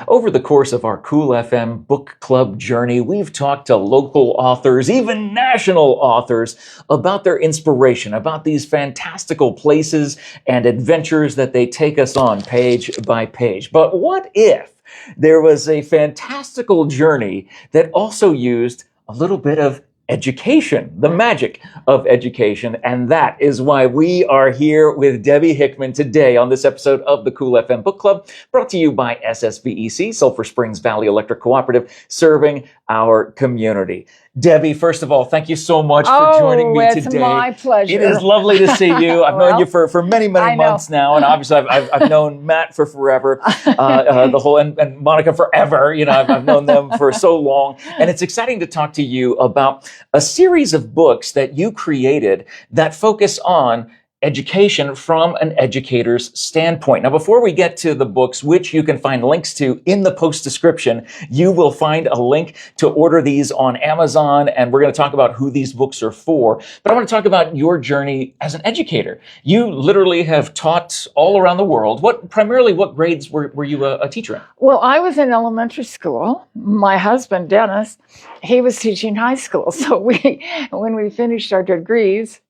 Over the course of our Cool FM book club journey, we've talked to local authors, even national authors, about their inspiration, about these fantastical places and adventures that they take us on page by page. But what if there was a fantastical journey that also used a little bit of education, the magic of education? And that is why we are here with Debbie Hickman today on this episode of the Cool FM Book Club, brought to you by SSVEC, Sulphur Springs Valley Electric Cooperative, serving our community. Debbie, first of all, thank you so much for joining me today. It's my pleasure. It is lovely to see you. I've known you for many months now, and obviously I've known Matt for forever, and Monica forever. You know, I've known them for so long, and it's exciting to talk to you about a series of books that you created that focus on education from an educator's standpoint. Now, before we get to the books, which you can find links to in the post description, you will find a link to order these on Amazon, and we're going to talk about who these books are for. But I want to talk about your journey as an educator. You literally have taught all around the world. What grades were you a teacher in? Well, I was in elementary school. My husband, Dennis, he was teaching high school. So when we finished our degrees,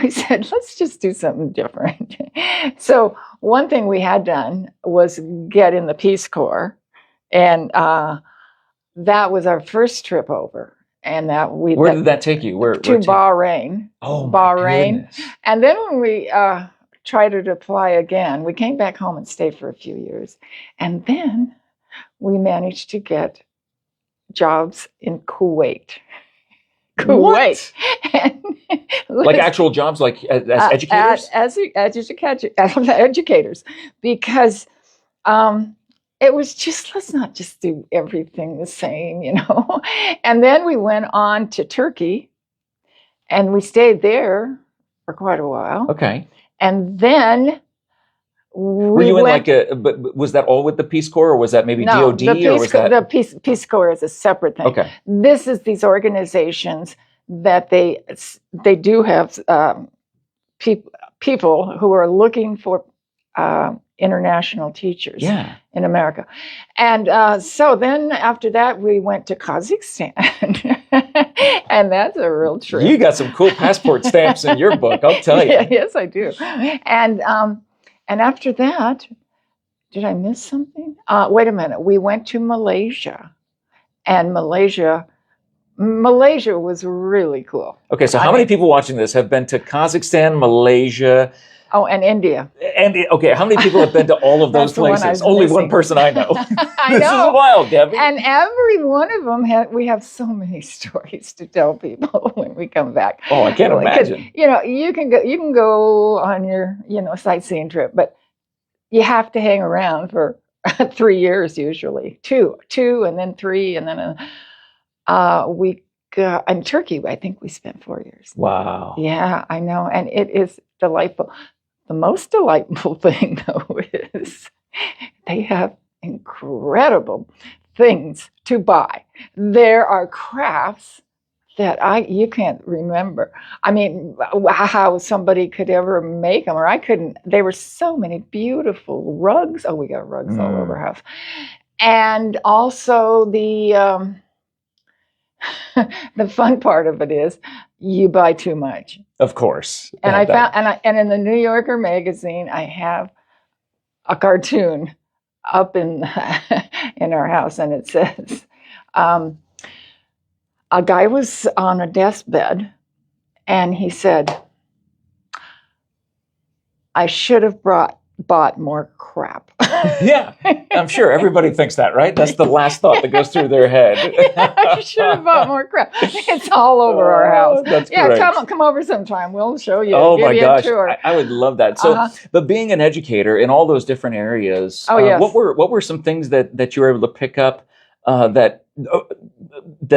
we said, let's just do something different. So one thing we had done was get in the Peace Corps. And that was our first trip over. And where did that take you? To Bahrain. Oh, Bahrain. Goodness. And then when we tried to apply again, we came back home and stayed for a few years. And then we managed to get jobs in Kuwait. What? Like actual jobs, like as educators? As educators, because it was just, let's not just do everything the same, you know. And then we went on to Turkey, and we stayed there for quite a while. Okay. And then were you but was that all with the Peace Corps, or was that maybe DOD? The Peace Corps is a separate thing. Okay. This is these organizations that they do have people who are looking for international teachers in America. And so then after that, we went to Kazakhstan. And that's a real trip. You got some cool passport stamps in your book, I'll tell you. Yeah, yes, I do. And after that, did I miss something? Wait a minute. We went to Malaysia, and Malaysia was really cool. Okay, so how many people watching this have been to Kazakhstan, Malaysia? Oh, and India. Okay, how many people have been to all of those places? Only one person I know. I know. This is wild, Debbie. And every one of them, we have so many stories to tell people when we come back. Oh, I can't imagine. You know, you can go on your, sightseeing trip, but you have to hang around for 3 years usually. Two, and then 3, and then in Turkey, I think we spent 4 years. Wow. Yeah, I know, and it is delightful. The most delightful thing, though, is they have incredible things to buy. There are crafts that you can't remember. I mean, how somebody could ever make them, or I couldn't. There were so many beautiful rugs. Oh, we got rugs all over our house. And also the fun part of it is you buy too much. Of course. And and in the New Yorker magazine, I have a cartoon up in our house, and it says, a guy was on a deathbed, and he said, I should have bought more crap. Yeah, I'm sure everybody thinks that, right? That's the last thought that goes through their head. Yeah, I should have bought more crap. It's all over our house. That's yeah, great. Come over sometime. We'll show you. Oh give my you gosh, a tour. I would love that. So, but being an educator in all those different areas, yes. what were some things that you were able to pick up that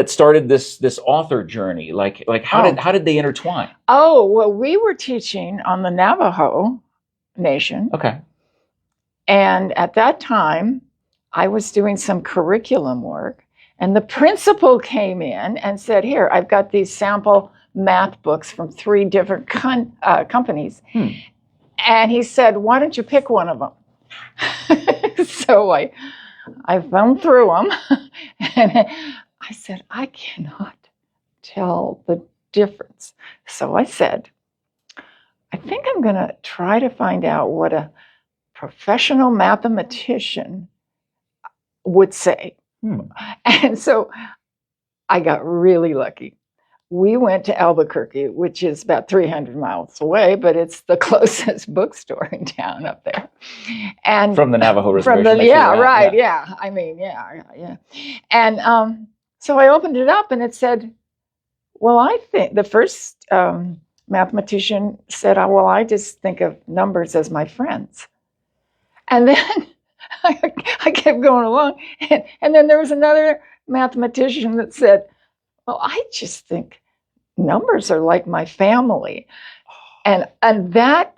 started this author journey? Like how did they intertwine? Oh, well, we were teaching on the Navajo Nation. Okay. And at that time, I was doing some curriculum work, and the principal came in and said, here, I've got these sample math books from 3 different companies. And he said, why don't you pick one of them? So I thumbed through them, and I said, I cannot tell the difference. So I said, I think I'm going to try to find out what a professional mathematician would say. And so I got really lucky. We went to Albuquerque, which is about 300 miles away, but it's the closest bookstore in town up there. And from the Navajo reservation. I mean, yeah. And so I opened it up, and it said, well, I think the first mathematician said, oh, well, I just think of numbers as my friends. And then I kept going along. And then there was another mathematician that said, well, I just think numbers are like my family. And that,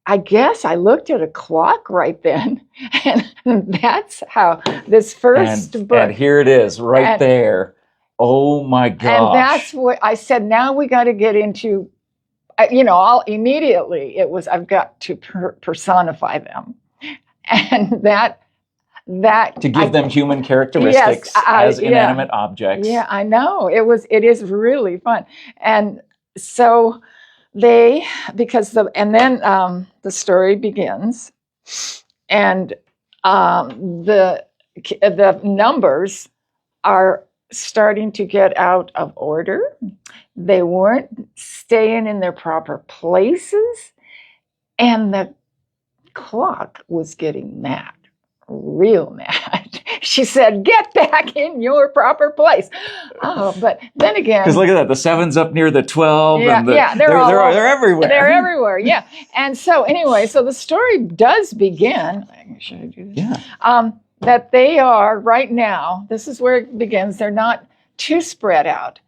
I guess I looked at a clock right then. And that's how this first book. And here it is right there. Oh my gosh. And that's what I said, now we got to get into, immediately I've got to personify them. And that to give them human characteristics as inanimate objects. Yeah, I know. It is really fun. And so then the story begins, and the numbers are starting to get out of order. They weren't staying in their proper places, and the clock was getting mad. Real mad. She said, get back in your proper place. Oh, but then again, because look at that, the 7's up near the 12. They're everywhere. They're everywhere. Yeah. And so anyway, so the story does begin. Should I do this? Yeah. That they are right now. This is where it begins. They're not too spread out,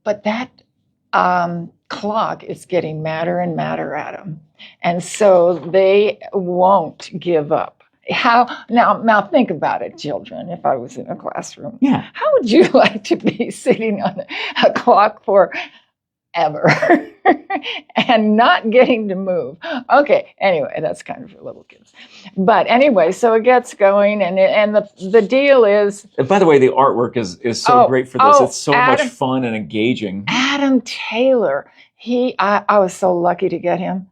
but that clock is getting madder and madder at them, and so they won't give up. Now think about it, children. If I was in a classroom, how would you like to be sitting on a clock forever and not getting to move? Okay, anyway, that's kind of for little kids. But anyway, so it gets going, and the deal is. And by the way, the artwork is so great for this. It's so much fun and engaging. Adam Taylor, I was so lucky to get him.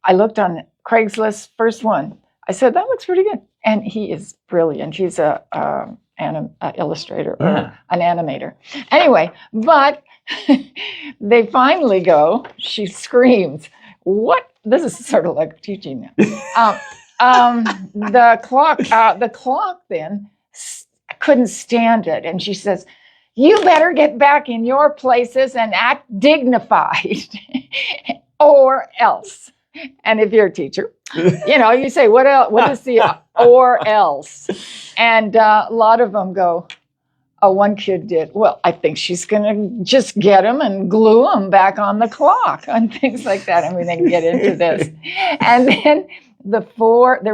I looked on Craigslist, first one. I said, that looks pretty good. And he is brilliant. He's an illustrator or an animator. Anyway, but they finally go, she screams, what? This is sort of like teaching now. The clock then couldn't stand it. And she says, you better get back in your places and act dignified or else. And if you're a teacher, you say, what else? What is the or else? And a lot of them go, oh, one kid did. Well, I think she's going to just get him and glue him back on the clock and things like that. I mean, they can get into this. And then there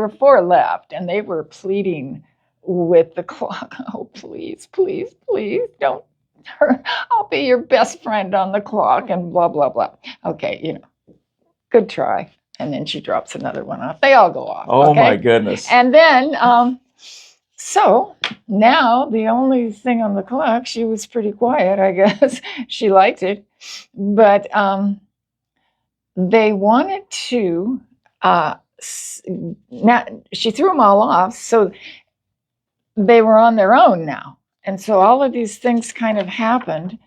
were 4 left, and they were pleading with the clock. Oh, please, please, please don't. I'll be your best friend on the clock and blah, blah, blah. Okay, good try. And then she drops another one off. They all go off. Oh, okay? My goodness. And then, so now the only thing on the clock, she was pretty quiet, I guess. She liked it. But they wanted to, she threw them all off, so they were on their own now. And so all of these things kind of happened.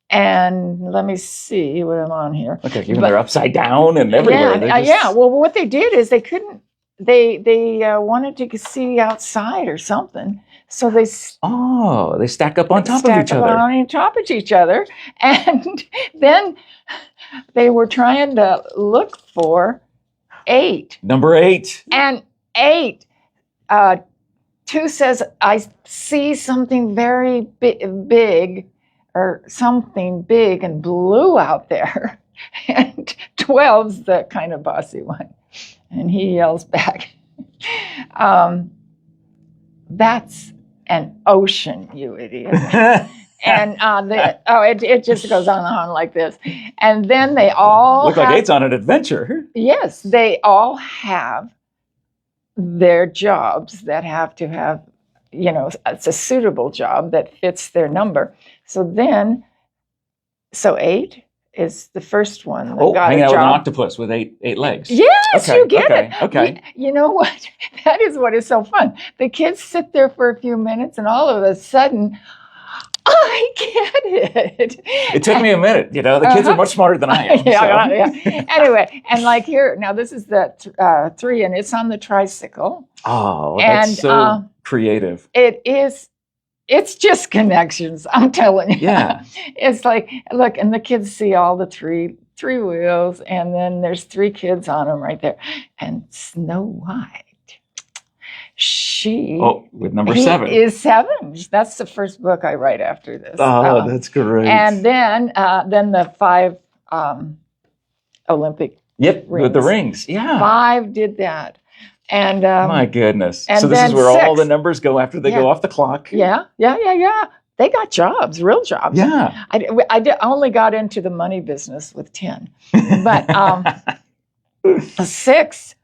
And let me see what I'm on here. Okay, they're upside down and everywhere. Yeah. Well, what they did is they couldn't. They wanted to see outside or something. So they stack up on top of each other. On top of each other, and then they were trying to look for 8. Number 8. And 8. 2 says, I see something very big. Or something big and blue out there. And 12's the kind of bossy one. And he yells back, that's an ocean, you idiot. And it just goes on and on like this. And then they all look like 8's on an adventure. Yes, they all have their jobs that have to have it's a suitable job that fits their number. So 8 is the first one that got hanging a out with an job. octopus with eight legs. Yes, Okay, you get okay, it. okay. You know what? That is what is so fun. The kids sit there for a few minutes, and all of a sudden, I get it. It took me a minute. The kids are much smarter than I am. Yeah. Anyway, and like here, now this is the 3, and it's on the tricycle. Oh, that's so creative. It is. It's just connections, I'm telling you. Yeah. It's like, look, and the kids see all the three wheels, and then there's 3 kids on them right there. And Snow White, with number 7. is 7. That's the first book I write after this. Oh, that's great. And then the 5 Olympic rings. With the rings. Yeah. 5 did that. And my goodness. And so this then is where 6. all the numbers go after they go off the clock. Yeah. They got jobs, real jobs. Yeah. I only got into the money business with 10. But 6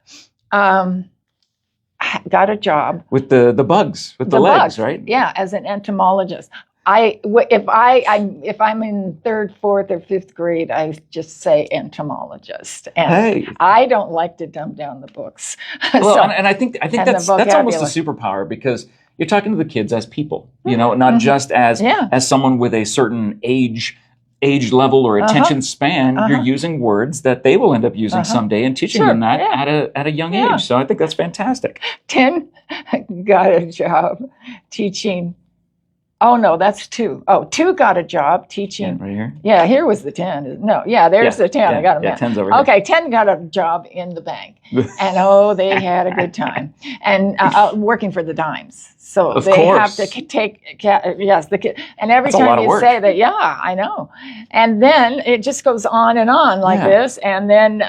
got a job. With the bugs, with the legs, right? Yeah, as an entomologist. If I'm in 3rd, 4th, or 5th grade, I just say entomologist, and I don't like to dumb down the books. Well, and I think that's almost a superpower, because you're talking to the kids as people, not just as someone with a certain age level or attention span. You're using words that they will end up using someday, and teaching them that at a young age. So I think that's fantastic. 10 got a job teaching. Oh, no, that's 2. 2 got a job teaching. Right here? Yeah, here was the 10. No, there's the 10. I got them. Yeah, 10's over here. Okay, 10 got a job in the bank. And, they had a good time. And working for the dimes. So of they course. have to take, the kid. And every That's time you say that, I know. And then it just goes on and on like this. And then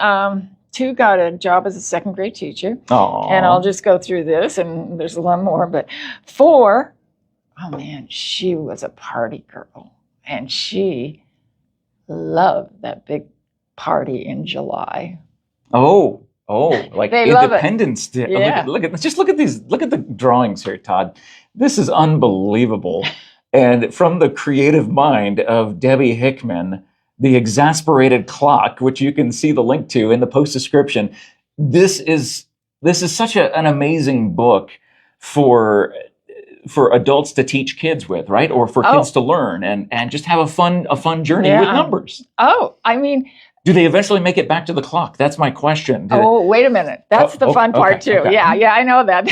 2 got a job as a 2nd grade teacher. Aww. And I'll just go through this, and there's a lot more. But 4... oh man, she was a party girl, and she loved that big party in July. Oh, like they Independence Day. Yeah. Look at these. Look at the drawings here, Todd. This is unbelievable. And from the creative mind of Debbie Hickman, the exasperated clock, which you can see the link to in the post description. This is such an amazing book for adults to teach kids with, right? Or for kids to learn and just have a fun journey with numbers. Oh, I mean, do they eventually make it back to the clock? That's my question. Wait a minute. That's the fun part too. Okay. Yeah, I know that.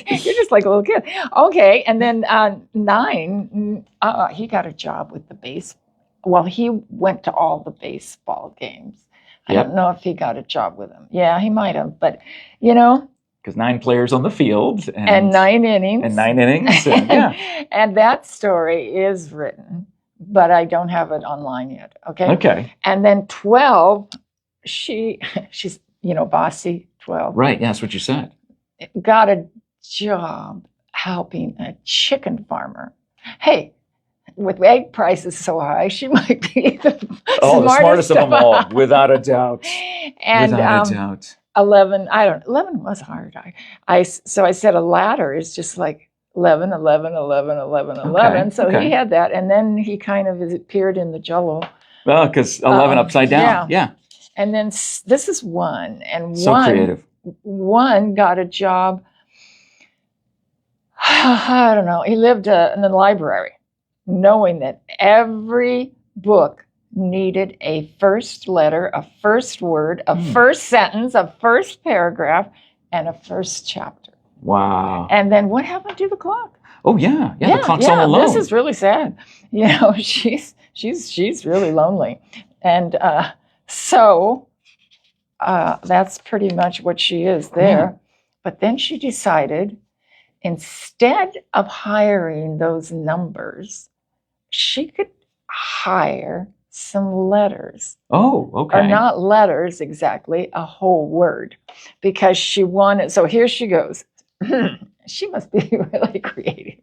You're just like a little kid. Okay, and then 9, he got a job with the base. Well, he went to all the baseball games. I don't know if he got a job with them. Yeah, he might have, but because 9 players on the field and 9 innings. And that story is written, but I don't have it online yet. Okay. And then 12, she's bossy 12. Right. Yeah, that's what you said. Got a job helping a chicken farmer. Hey, with egg prices so high, she might be the smartest of them all, without a doubt. And without a doubt. 11, 11 was hard. So I said a ladder is just like 11, 11, 11, 11, 11. So he had that, and then he kind of appeared in the Jello. Well, because 11 upside down. Yeah. And then this is 1, and so creative. 1 got a job. I don't know. He lived in the library, knowing that every book needed a first letter, a first word, a first sentence, a first paragraph, and a first chapter. Wow. And then what happened to the clock? Oh yeah, the clock's all alone. This is really sad. She's really lonely. And so that's pretty much what she is there. Yeah. But then she decided, instead of hiring those numbers, she could hire some letters. Oh, okay. Or not letters exactly, a whole word. Because she wanted, so here she goes. She must be really creative.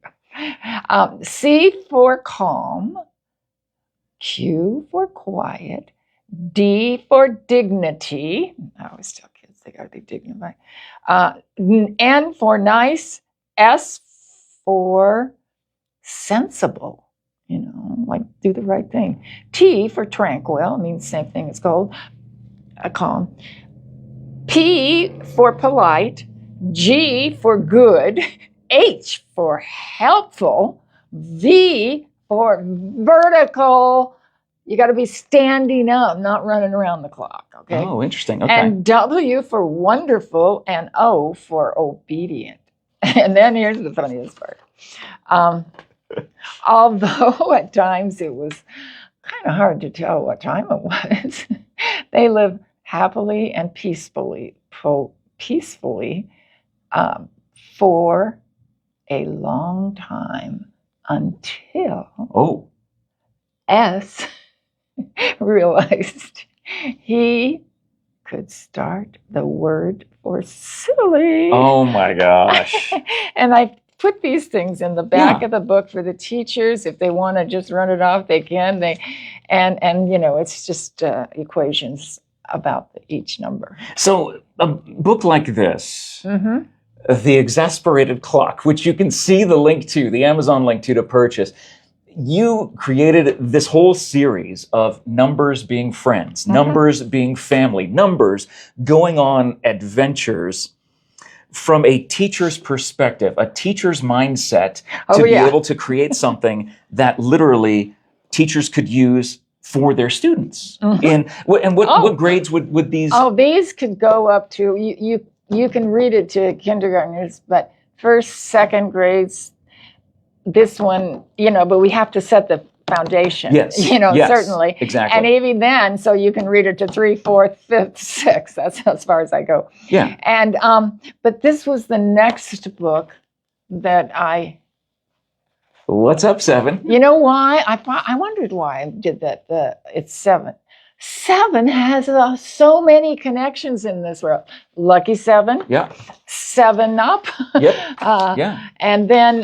C for calm, Q for quiet, D for dignity. I always tell kids they got to be dignified. N for nice, S for sensible, like do the right thing. T for tranquil, means the same thing as cold, calm. P for polite, G for good, H for helpful, V for vertical. You got to be standing up, not running around the clock, okay? Oh, interesting. Okay. And W for wonderful, and O for obedient. And then here's the funniest part. Although at times it was kind of hard to tell what time it was, they lived happily and peacefully for a long time until S realized he could start the word for silly. Oh my gosh. And I put these things in the back of the book for the teachers. If they want to just run it off, they can. And it's just equations about each number. So a book like this, The Exasperated Clock, which you can see the link to, the Amazon link to purchase, you created this whole series of numbers being friends, numbers being family, numbers going on adventures from a teacher's perspective, a teacher's mindset to be able to create something that literally teachers could use for their students. And what grades would these? Oh, these could go up to, you can read it to kindergartners, but first, second grades, this one, but we have to set the foundation, yes, certainly. Exactly. And even then, so you can read it to 3, 4, 5, 6. That's as far as I go. Yeah. And, but this was the next book that What's up, 7? You know why? I wondered why I did that. It's 7. 7 has so many connections in this world. Lucky 7. Yeah. 7 Up. Yep. And then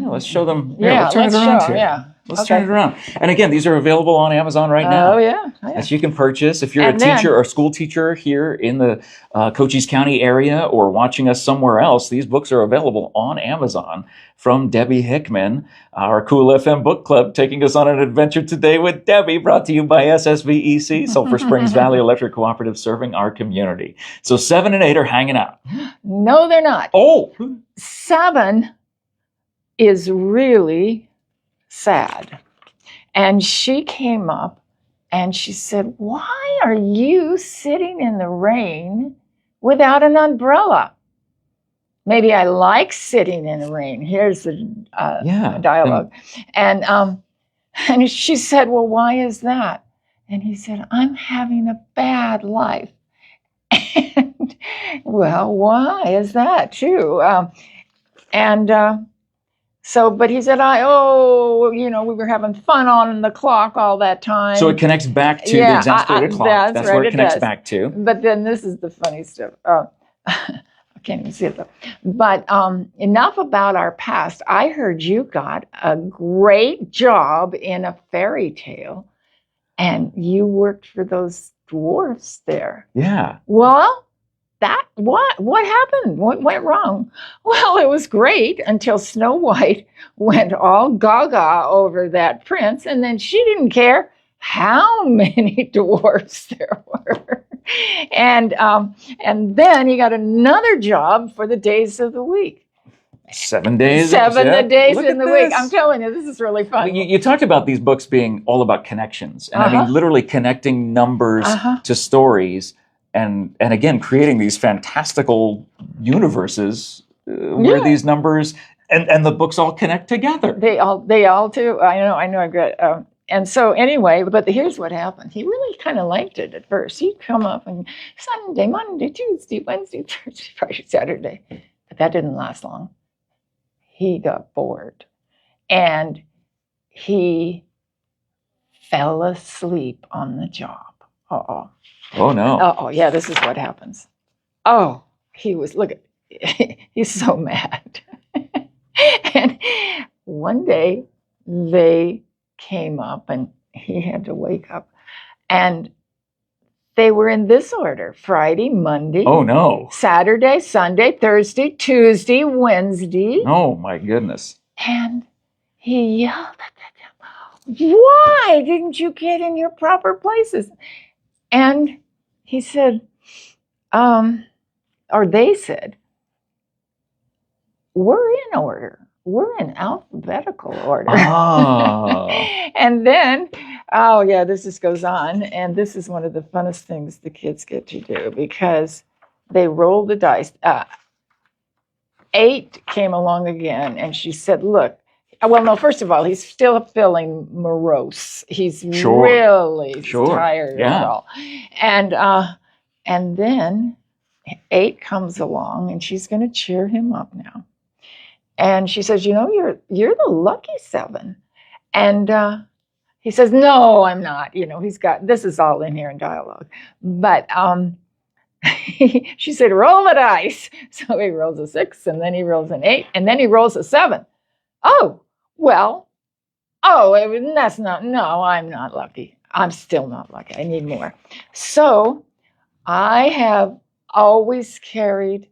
let's show them. Let's turn it around here. Yeah. Let's turn it around. And again, these are available on Amazon right now. Oh yeah. That you can purchase. If you're a teacher or school teacher here in the Cochise County area or watching us somewhere else, these books are available on Amazon from Debbie Hickman, our Cool FM Book Club, taking us on an adventure today with Debbie, brought to you by SSVEC, Sulphur Springs Valley Electric Cooperative, serving our community. So 7 and 8 are hanging out. No, they're not. Oh! 7 is really sad. And she came up and she said, "Why are you sitting in the rain without an umbrella?" Maybe I like sitting in the rain. Here's the dialogue. And she said, "Well, why is that?" And he said, "I'm having a bad life." And, well, why is that too? So, but he said, we were having fun on the clock all that time. So it connects back to the exasperated clock. That's right, where it connects back to. But then this is the funny stuff. I can't even see it though. But enough about our past. I heard you got a great job in a fairy tale, and you worked for those dwarfs there. Yeah. Well, what happened? What went wrong? Well, it was great until Snow White went all gaga over that prince, and then she didn't care how many dwarfs there were. And then he got another job for the days of the week. 7 days. The days in the week. I'm telling you, this is really fun. You talked about these books being all about connections, and I mean literally connecting numbers to stories. And again, creating these fantastical universes where these numbers and the books all connect together. They all do. I know. I get. And so anyway, but here's what happened. He really kind of liked it at first. He'd come up and Sunday, Monday, Tuesday, Wednesday, Thursday, Friday, Saturday. But that didn't last long. He got bored, and he fell asleep on the job. Oh, no. Oh, yeah, this is what happens. Oh, he's so mad. And one day they came up and he had to wake up. And they were in this order: Friday, Monday, Oh, no. Saturday, Sunday, Thursday, Tuesday, Wednesday. Oh, my goodness. And he yelled at them, "Why didn't you get in your proper places?" And he said, or they said, "We're in order. We're in alphabetical order." Oh. And then, oh yeah, this just goes on. And this is one of the funnest things the kids get to do, because they roll the dice. 8 came along again, and she said, "Look, well, no, first of all, he's still feeling morose. He's Sure. really Sure. tired Yeah. of it all." And then 8 comes along, and she's going to cheer him up now. And she says, "You're the lucky 7." And he says, "No, I'm not." He's got, this is all in here in dialogue. But she said, "Roll the dice." So he rolls a 6, and then he rolls an 8, and then he rolls a 7. Oh, well, that's not, no, I'm not lucky. I'm still not lucky. I need more. So I have always carried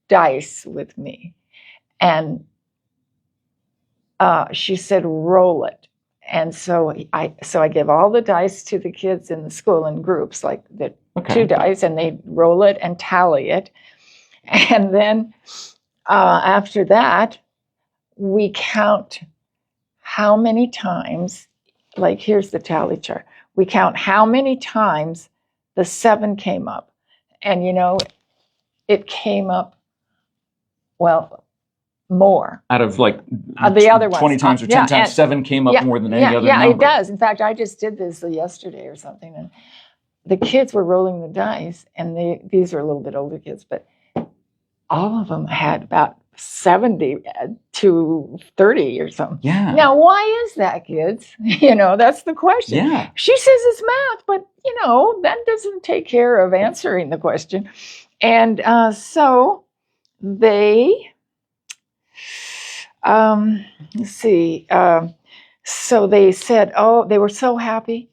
dice with me. And she said, "Roll it." And so I give all the dice to the kids in the school in groups, like the 2 dice, and they roll it and tally it. And then after that, we count how many times, like here's the tally chart. We count how many times the 7 came up. And it came up, well, more. Out of like the other ones. 20 times or 10 times, 7 came up more than any other number. Yeah, it does. In fact, I just did this yesterday or something, and the kids were rolling the dice, and these are a little bit older kids, but all of them had about 70 to 30 or something. Yeah. Now, why is that, kids? That's the question. Yeah. She says it's math, but that doesn't take care of answering the question. And so they, let's see. So they said, they were so happy.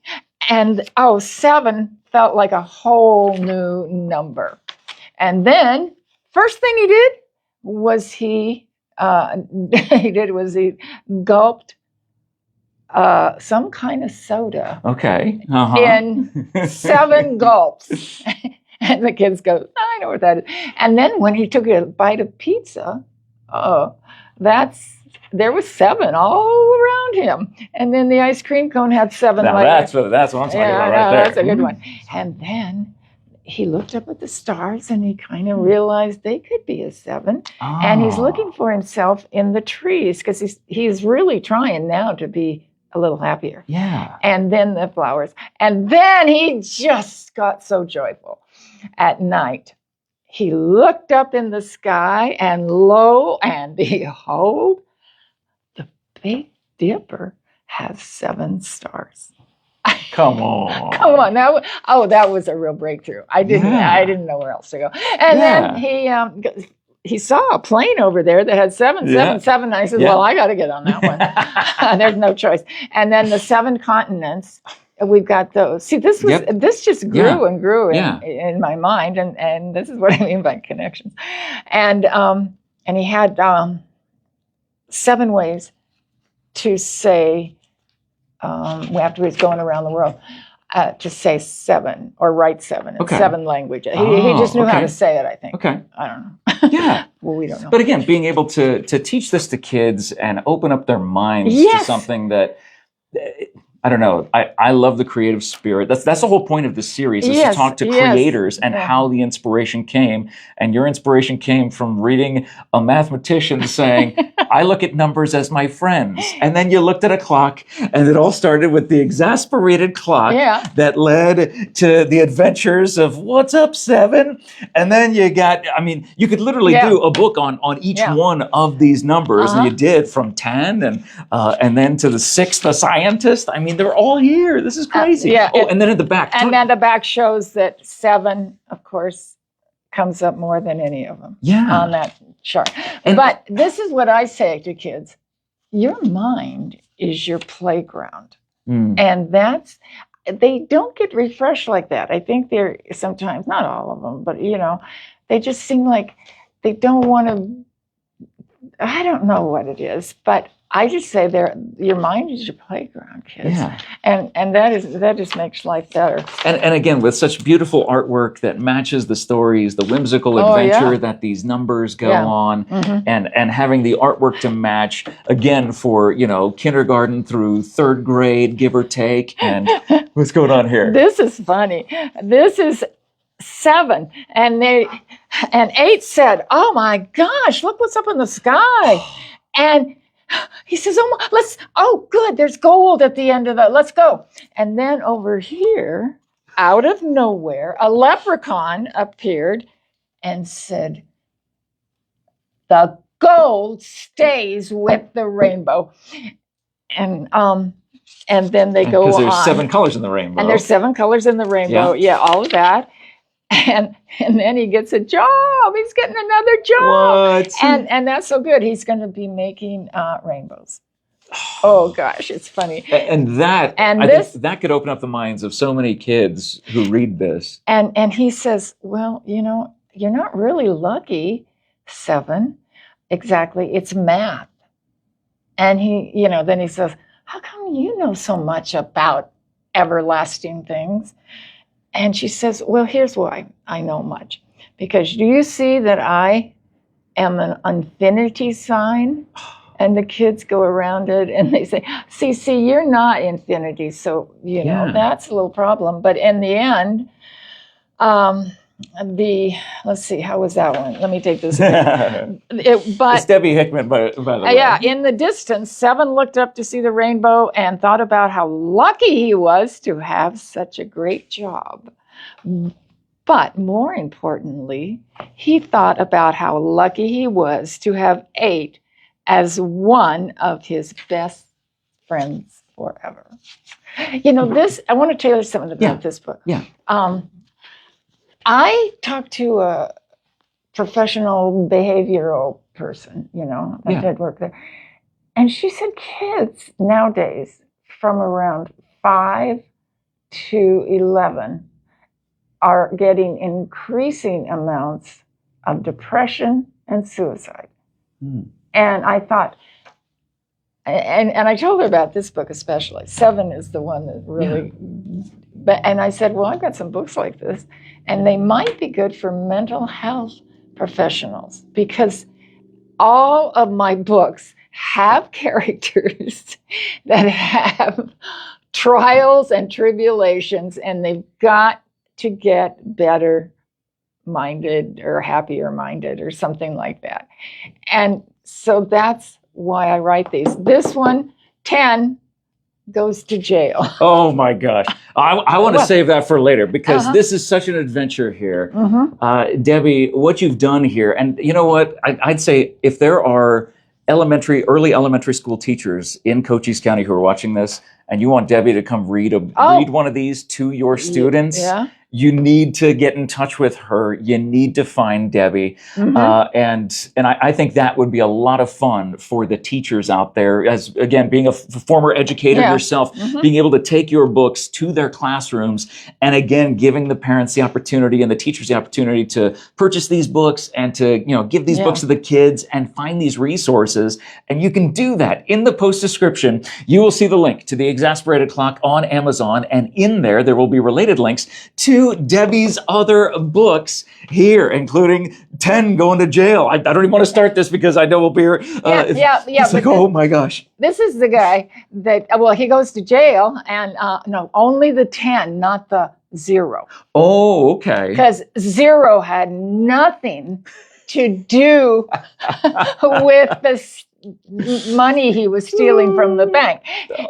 And 7 felt like a whole new number. And then, first thing he did was he gulped some kind of soda. Okay. In 7 gulps. And the kids go, "I know what that is." And then when he took a bite of pizza, there was 7 all around him. And then the ice cream cone had 7. Now that's what I'm talking about right there. That's a good one. And then he looked up at the stars, and he kind of realized they could be a 7. Oh. And he's looking for himself in the trees, because he's really trying now to be a little happier. Yeah. And then the flowers. And then he just got so joyful. At night, he looked up in the sky, and lo and behold, the Big Dipper has 7 stars. Come on. Come on. That was a real breakthrough. I didn't know where else to go. And then he saw a plane over there that had 777. I said, "Well, I got to get on that one." There's no choice. And then the 7 continents, we've got those. See, this just grew and grew in my mind, and this is what I mean by connections. And he had 7 ways to say, after he's going around the world, to say 7 or write 7 in 7 languages. He just knew how to say it, I think. Okay. I don't know. Yeah. Well, we don't know. But again, being able to teach this to kids and open up their minds to something that, I don't know, I love the creative spirit. That's the whole point of this series, is to talk to creators and how the inspiration came. And your inspiration came from reading a mathematician saying, "I look at numbers as my friends." And then you looked at a clock, and it all started with the exasperated clock that led to the adventures of "What's up, 7?" And then you got, you could literally do a book on each one of these numbers. And you did, from 10 and then to the 6th, the scientist. They're all here. This is crazy. And then at the back. And then the back shows that 7, of course, comes up more than any of them on that chart. But this is what I say to kids. Your mind is your playground. And they don't get refreshed like that. I think they're sometimes, not all of them, but they just seem like they don't want to. I don't know what it is, but I just say your mind is your playground, kids. Yeah. And that just makes life better. And again, with such beautiful artwork that matches the stories, the whimsical adventure that these numbers go on, and having the artwork to match, again, for, kindergarten through third grade, give or take. And what's going on here? This is funny. This is 7, and 8 said, "Oh my gosh, look what's up in the sky." And he says, "Oh good, there's gold at the end of that. Let's go." And then over here, out of nowhere, a leprechaun appeared and said, "The gold stays with the rainbow." And then they go on. Because there's 7 colors in the rainbow. And there's 7 colors in the rainbow. Yeah, all of that. And then he gets a job. He's getting another job. What? And that's so good. He's going to be making rainbows. Oh gosh, it's funny. And I think that could open up the minds of so many kids who read this. And he says, "Well, you're not really lucky, 7. Exactly. It's math." And then he says, "How come you know so much about everlasting things?" And she says, "Well, here's why I know much. Because do you see that I am an infinity sign?" And the kids go around it and they say, see, you're not infinity. So, that's a little problem. But in the end, let's see, how was that one? Let me take this again. It's Debbie Hickman, by the way. Yeah, in the distance, 7 looked up to see the rainbow and thought about how lucky he was to have such a great job. But more importantly, he thought about how lucky he was to have 8 as one of his best friends forever. I want to tell you something about this book. Yeah. I talked to a professional behavioral person, that did work there. And she said kids nowadays from around 5 to 11 are getting increasing amounts of depression and suicide. And I thought, and I told her about this book especially. 7 is the one that really, and I said, well, I've got some books like this, and they might be good for mental health professionals, because all of my books have characters that have trials and tribulations, and they've got to get better minded or happier minded or something like that. And so that's why I write these. This one, 10, goes to jail. Oh my gosh. I want to save that for later, because this is such an adventure here. Debbie, what you've done here, and you know what? I'd say if there are early elementary school teachers in Cochise County who are watching this, and you want Debbie to come read one of these to your students, you need to get in touch with her. You need to find Debbie. And I think that would be a lot of fun for the teachers out there, as again, being a former educator yourself, being able to take your books to their classrooms, and again, giving the parents the opportunity and the teachers the opportunity to purchase these books and to, give these books to the kids and find these resources. And you can do that. In the post description, you will see the link to the Exasperated Clock on Amazon, and in there will be related links to Debbie's other books here, including 10 going to jail. I don't even want to start this because I know we'll be here. It's like, oh my gosh. This is the guy that, he goes to jail, and no, only the 10, not the 0. Oh, okay. Because 0 had nothing to do with the money he was stealing from the bank.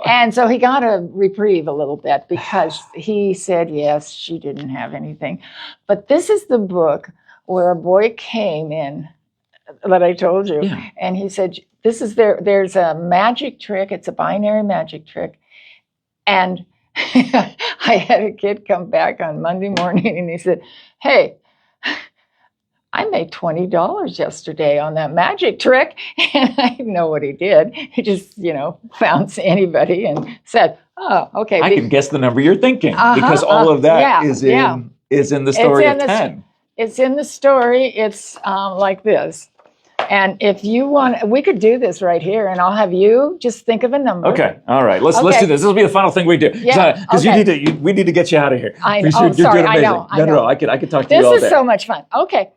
And so he got a reprieve a little bit, because he said, yes, she didn't have anything. But this is the book where a boy came in that I told you, and he said, there's a magic trick. It's a binary magic trick. And I had a kid come back on Monday morning, and he said, hey, I made $20 yesterday on that magic trick. And I know what he did. He just, found anybody and said, oh, okay. I can guess the number you're thinking because all of that is in the story of 10. It's in the story. It's like this. And if you want, we could do this right here, and I'll have you just think of a number. Okay, all right. Let's do this. This will be the final thing we do. Yeah, because we need to get you out of here. I know. Oh, sorry, I know. No. I could talk to you all day. This is so much fun. Okay.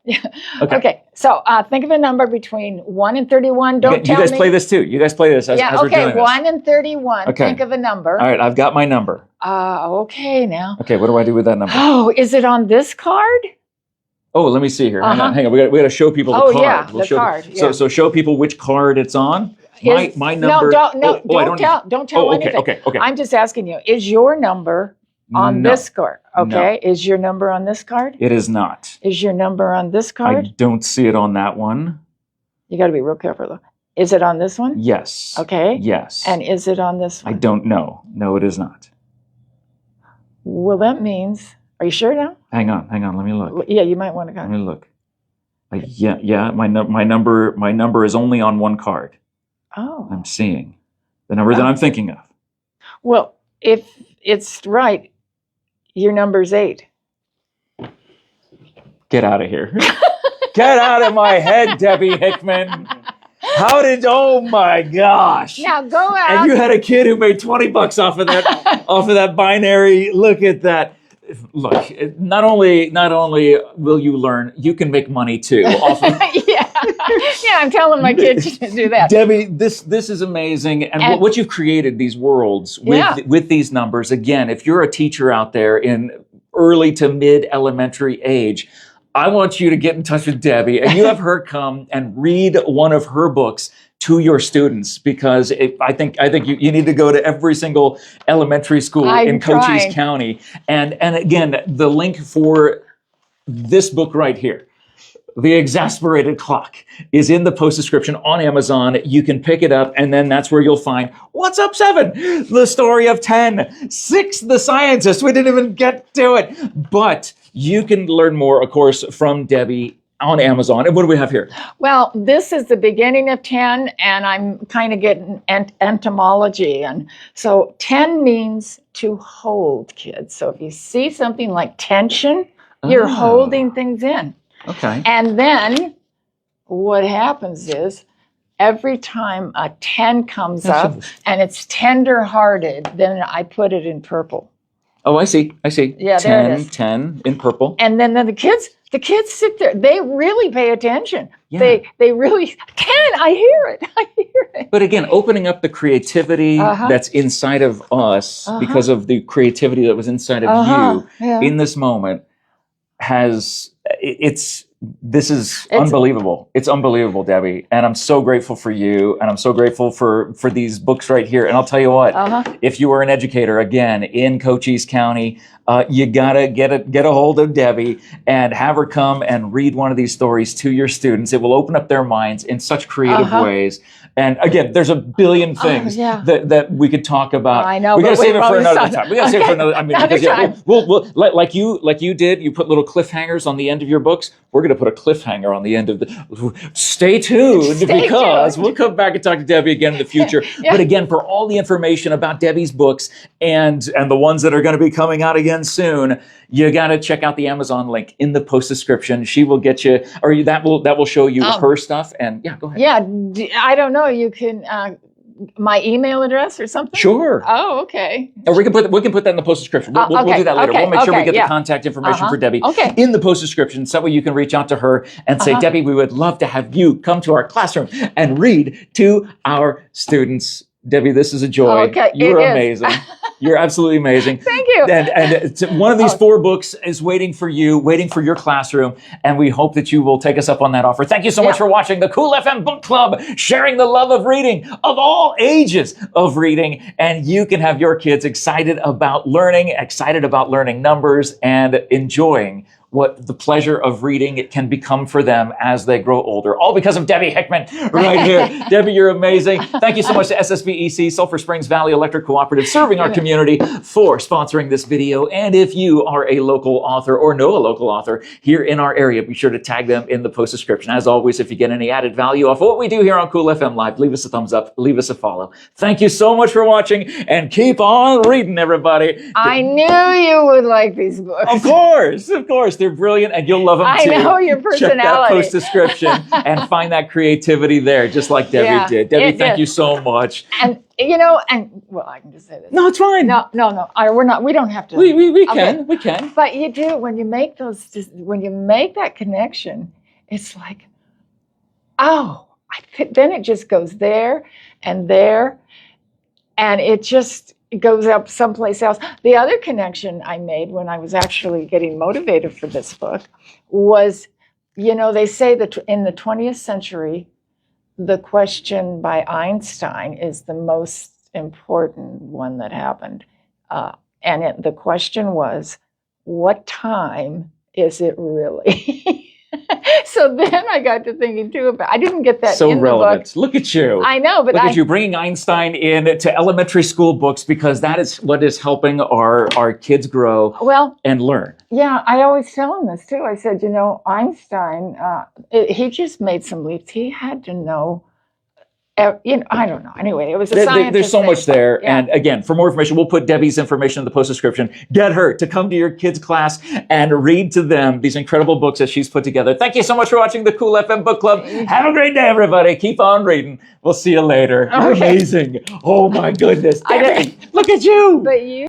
Okay. So think of a number between 1 and 31. Don't tell me. You guys play this too. You guys play this as we're doing this. 1 and 31. Okay. Think of a number. All right. I've got my number. Okay now. Okay. What do I do with that number? Oh, is it on this card? Oh, let me see here. Hang on. We got to show people the card. Yeah, the card. Yeah. So show people which card it's on. My number. Don't tell anything. Okay. I'm just asking you. Is your number on this card? Okay. No. Is your number on this card? It is not. Is your number on this card? I don't see it on that one. You got to be real careful though. Is it on this one? Yes. Okay. Yes. And is it on this one? I don't know. No, it is not. Well, that means. Are you sure now? Hang on. Let me look. Yeah, you might want to go. Let me look. Yeah. My number is only on one card. Oh. I'm seeing the number that I'm thinking of. Well, if it's right, your number's 8. Get out of here. Get out of my head, Debbie Hickman. Oh my gosh. Now go out. And you had a kid who made $20 off of that binary. Look at that. Look, not only will you learn, you can make money too. Off of yeah, I'm telling my kids to do that. Debbie, this is amazing, and what you've created, these worlds with these numbers. Again, if you're a teacher out there in early to mid elementary age, I want you to get in touch with Debbie, and you have her come and read one of her books to your students, because I think you need to go to every single elementary school in Cochise County. And again, the link for this book right here, The Exasperated Clock, is in the post description on Amazon. You can pick it up, and then that's where you'll find What's Up 7, the story of 10, 6, the scientist. We didn't even get to it. But you can learn more, of course, from Debbie on Amazon. And what do we have here? Well, this is the beginning of 10, and I'm kind of getting entomology. And so 10 means to hold, kids. So if you see something like tension, you're holding things in. Okay. And then what happens is every time a 10 comes up and it's tender-hearted, then I put it in purple. Oh, I see. Yeah, 10, there it is. 10 in purple. And then the kids sit there. They really pay attention. Yeah. They really, 10, I hear it. But again, opening up the creativity that's inside of us because of the creativity that was inside of you in this moment this is unbelievable. It's unbelievable, Debbie. And I'm so grateful for you. And I'm so grateful for these books right here. And I'll tell you what, if you are an educator, again, in Cochise County, you gotta get a hold of Debbie and have her come and read one of these stories to your students. It will open up their minds in such creative ways. And again, there's a billion things that we could talk about. I know. We gotta save it for another time. We gotta save it for another. I mean, because we'll like you did. You put little cliffhangers on the end of your books. We're gonna put a cliffhanger on the end of the. Stay tuned because we'll come back and talk to Debbie again in the future. But again, for all the information about Debbie's books and the ones that are going to be coming out again soon, you got to check out the Amazon link in the post description. She will get you, or that will show you her stuff. And go ahead. Yeah, I don't know. You can my email address or something. Sure. Oh, okay. Or we can put that in the post description. We'll do that later. We'll make sure we get the contact information for Debbie in the post description, so that way you can reach out to her and say, Debbie, we would love to have you come to our classroom and read to our students. Debbie, this is a joy. Okay, you're amazing. You're absolutely amazing. Thank you. And one of these 4 books is waiting for you, waiting for your classroom, and we hope that you will take us up on that offer. Thank you so much for watching the Cool FM Book Club, sharing the love of reading, of all ages of reading, and you can have your kids excited about learning numbers, and enjoying what the pleasure of reading it can become for them as they grow older. All because of Debbie Hickman right here. Debbie, you're amazing. Thank you so much to SSVEC, Sulphur Springs Valley Electric Cooperative, serving our community, for sponsoring this video. And if you are a local author or know a local author here in our area, be sure to tag them in the post description. As always, if you get any added value off of what we do here on Cool FM Live, leave us a thumbs up, leave us a follow. Thank you so much for watching, and keep on reading, everybody. I knew you would like these books. Of course. They're brilliant, and you'll love them too. I know your personality. Check that post description and find that creativity there, just like Debbie did. Debbie, thank you so much. And well, I can just say this. No, it's fine. No. We're not. We don't have to. We can. But you do, when you make that connection, it's like, oh, then it just goes there, and it just goes up someplace else. The other connection I made when I was actually getting motivated for this book was, they say that in the 20th century, the question by Einstein is the most important one that happened. The question was, what time is it really? So then I got to thinking too about, I didn't get that in relevant. the book. Look at you. I know, but look at you bringing Einstein in to elementary school books, because that is what is helping our kids grow and learn. Yeah, I always tell them this too. I said, Einstein, he just made some leaps. He had to know. I don't know. Anyway, it was a scientist. There's so much there. Yeah. And again, for more information, we'll put Debbie's information in the post description. Get her to come to your kids' class and read to them these incredible books that she's put together. Thank you so much for watching the Cool FM Book Club. Have a great day, everybody. Keep on reading. We'll see you later. You're amazing. Oh, my goodness. Debbie, look at you. But you.